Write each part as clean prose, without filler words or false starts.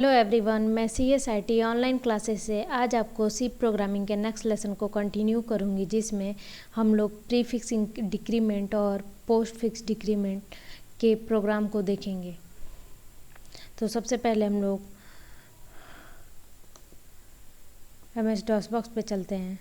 Hello everyone, मैं CSIT online classes से आज आपको सी प्रोग्रामिंग के नेक्स्ट लेसन को कंटिन्यू करूंगी, जिसमें हम लोग प्रीफिक्स डिक्रीमेंट और पोस्ट फिक्स डिक्रीमेंट के प्रोग्राम को देखेंगे। तो सबसे पहले हम लोग MS DOS बॉक्स पे चलते हैं।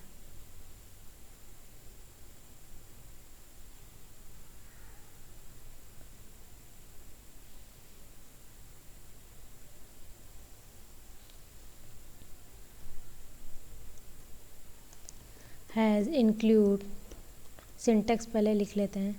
हैज़ इंक्लूड सिंटेक्स पहले लिख लेते हैं।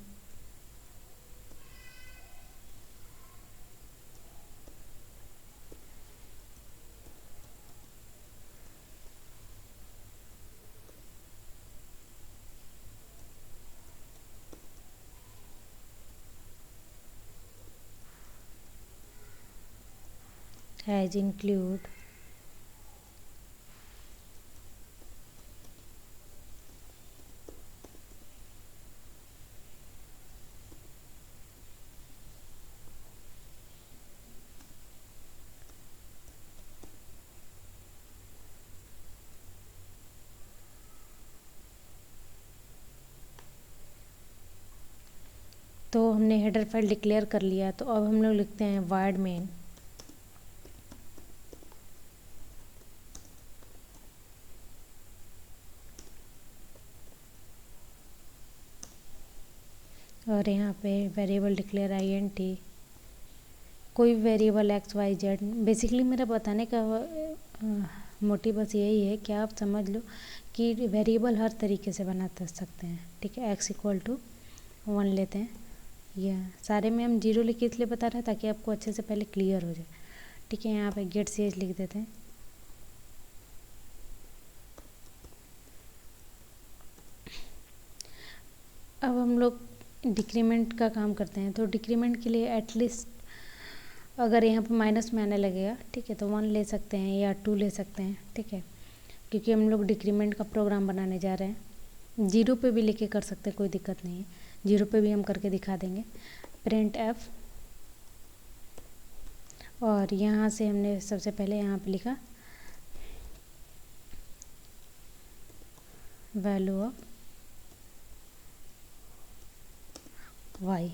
हैज़ इंक्लूड तो हमने हेडर फाइल डिक्लेयर कर लिया। तो अब हम लोग लिखते हैं वार्ड मेन और यहाँ पे वेरिएबल डिक्लेयर INT, कोई वेरिएबल XYZ। बेसिकली मेरा बताने का मोटिव बस यही है कि आप समझ लो कि वेरिएबल हर तरीके से बना सकते हैं। ठीक है, x=1 लेते हैं। यह सारे में हम 0 लिख के इसलिए बता रहे हैं ताकि आपको अच्छे से पहले क्लियर हो जाए। ठीक है, यहाँ पे गेट ch लिख देते हैं। अब हम लोग डिक्रीमेंट का काम करते हैं। तो डिक्रीमेंट के लिए एटलीस्ट अगर यहाँ पे माइनस में आने लगेगा, ठीक है, तो 1 ले सकते हैं या 2 ले सकते हैं। ठीक है, क्योंकि हम लोग डिक्रीमेंट का प्रोग्राम बनाने जा रहे हैं। 0 पे भी लेके कर सकते हैं, कोई दिक्कत नहीं है। 0 पे भी हम करके दिखा देंगे। प्रिंट f, और यहाँ से हमने सबसे पहले यहाँ पे लिखा वैल्यू ऑफ y।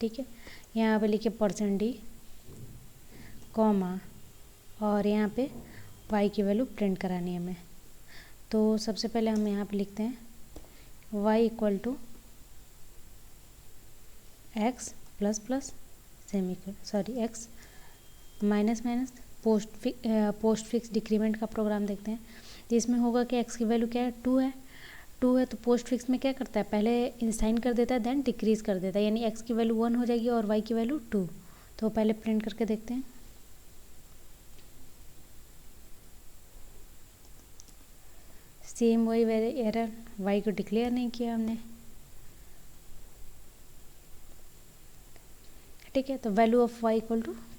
ठीक है, यहाँ पे लिखे %d, कॉमा, और यहाँ पे y की वैल्यू प्रिंट करानी है हमें। तो सबसे पहले हम यहाँ पे लिखते हैं y = x plus plus x minus minus post fix decrement का प्रोग्राम देखते हैं। तो इसमें होगा कि x की वैल्यू क्या है, 2 है। 2 है तो पोस्ट फिक्स में क्या करता है, पहले साइन कर देता है, देन डिक्रीज कर देता है, यानी x की वैल्यू 1 हो जाएगी और y की वैल्यू 2। तो पहले प्रिंट करके देखते हैं। सेम वही एरर, y को डिक्लेयर नहीं किया हमने। ठीक है, तो वैल्यू ऑफ y =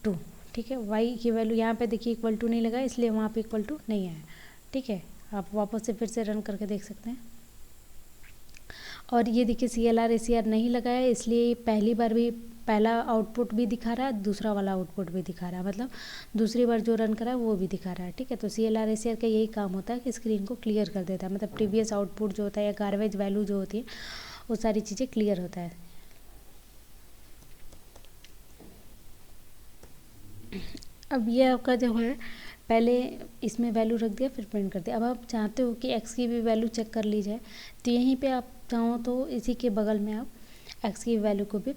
2। ठीक है, y की वैल्यू यहाँ पे देखिए =2 नहीं लगा, इसलिए वहाँ पे =2 नहीं आया। ठीक है, आप वापस से फिर से रन करके देख सकते हैं। और ये देखिए CLR ACR नहीं लगाया, इसलिए पहली बार भी पहला आउटपुट भी दिखा रहा है, दूसरा वाला आउटपुट भी दिखा रहा है, मतलब दूसरी बार जो रन करा है वो भी दिखा रहा है। ठीक है, तो CLR ACR का यही काम होता है कि स्क्रीन को क्लियर कर देता है, मतलब प्रीवियस आउटपुट जो होता है या गार्बेज वैल्यू जो होती है वो सारी चीज़ें क्लियर होता है। अब ये आपका जो है, पहले इसमें वैल्यू रख दिया फिर प्रिंट कर दिया। अब आप चाहते हो कि x की भी वैल्यू चेक कर ली जाए, तो यहीं पे आप चाहो तो इसी के बगल में आप x की वैल्यू को भी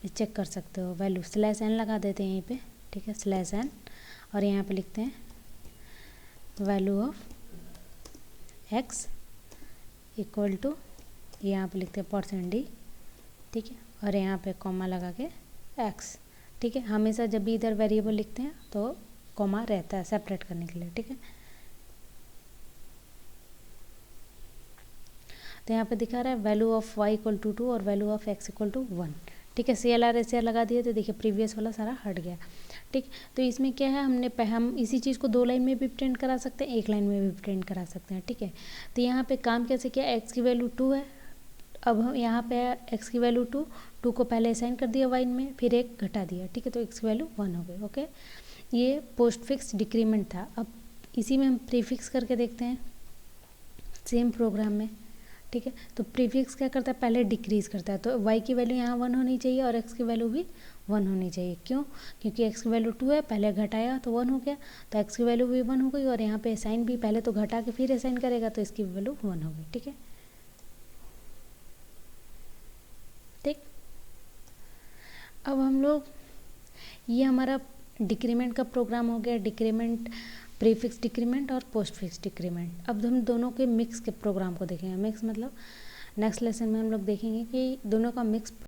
चेक कर सकते हो। वैल्यू /n लगा देते हैं यहीं पे। ठीक है, /n, और यहाँ पे लिखते हैं वैल्यू ऑफ x = यहाँ पे लिखते हैं %d। ठीक है, और यहाँ पे कॉमा लगा के x। ठीक है, हमेशा जब भी इधर वेरिएबल लिखते हैं तो कॉमा रहता है सेपरेट करने के लिए। ठीक है, तो यहाँ पे दिखा रहा है वैल्यू ऑफ y = 2 और वैल्यू ऑफ x = 1। ठीक है, CLR ACR लगा दिए तो देखिए प्रीवियस वाला सारा हट गया। ठीक, तो इसमें क्या है, हम इसी चीज़ को 2 लाइन में भी प्रिंट करा सकते हैं, 1 लाइन में भी प्रिंट करा सकते हैं। ठीक है, तो यहाँ पे काम कैसे किया, x की वैल्यू 2 है। अब हम यहाँ पे x की वैल्यू 2 को पहले असाइन कर दिया y में, फिर 1 घटा दिया। ठीक है, तो x की वैल्यू 1 हो गई। ओके, ये पोस्ट फिक्स डिक्रीमेंट था। अब इसी में हम प्रीफिक्स करके देखते हैं सेम प्रोग्राम में, ठीक है। तो प्रीफिक्स क्या करता है, पहले डिक्रीज़ करता है। तो y की वैल्यू यहाँ 1 होनी चाहिए और x की वैल्यू भी 1 होनी चाहिए। क्यों? क्योंकि x की वैल्यू 2 है, पहले घटाया तो 1 हो गया, तो x की वैल्यू भी 1 हो गई। और यहाँ पे असाइन भी पहले तो घटा के फिर असाइन करेगा, तो इसकी वैल्यू 1 हो गई, ठीक है। ठीक, अब हम लोग, ये हमारा डिक्रीमेंट का प्रोग्राम हो गया, डिक्रीमेंट, प्रीफिक्स डिक्रीमेंट और पोस्ट फिक्स डिक्रीमेंट। अब हम दोनों के मिक्स के प्रोग्राम को देखेंगे। मिक्स मतलब नेक्स्ट लेसन में हम लोग देखेंगे कि दोनों का मिक्स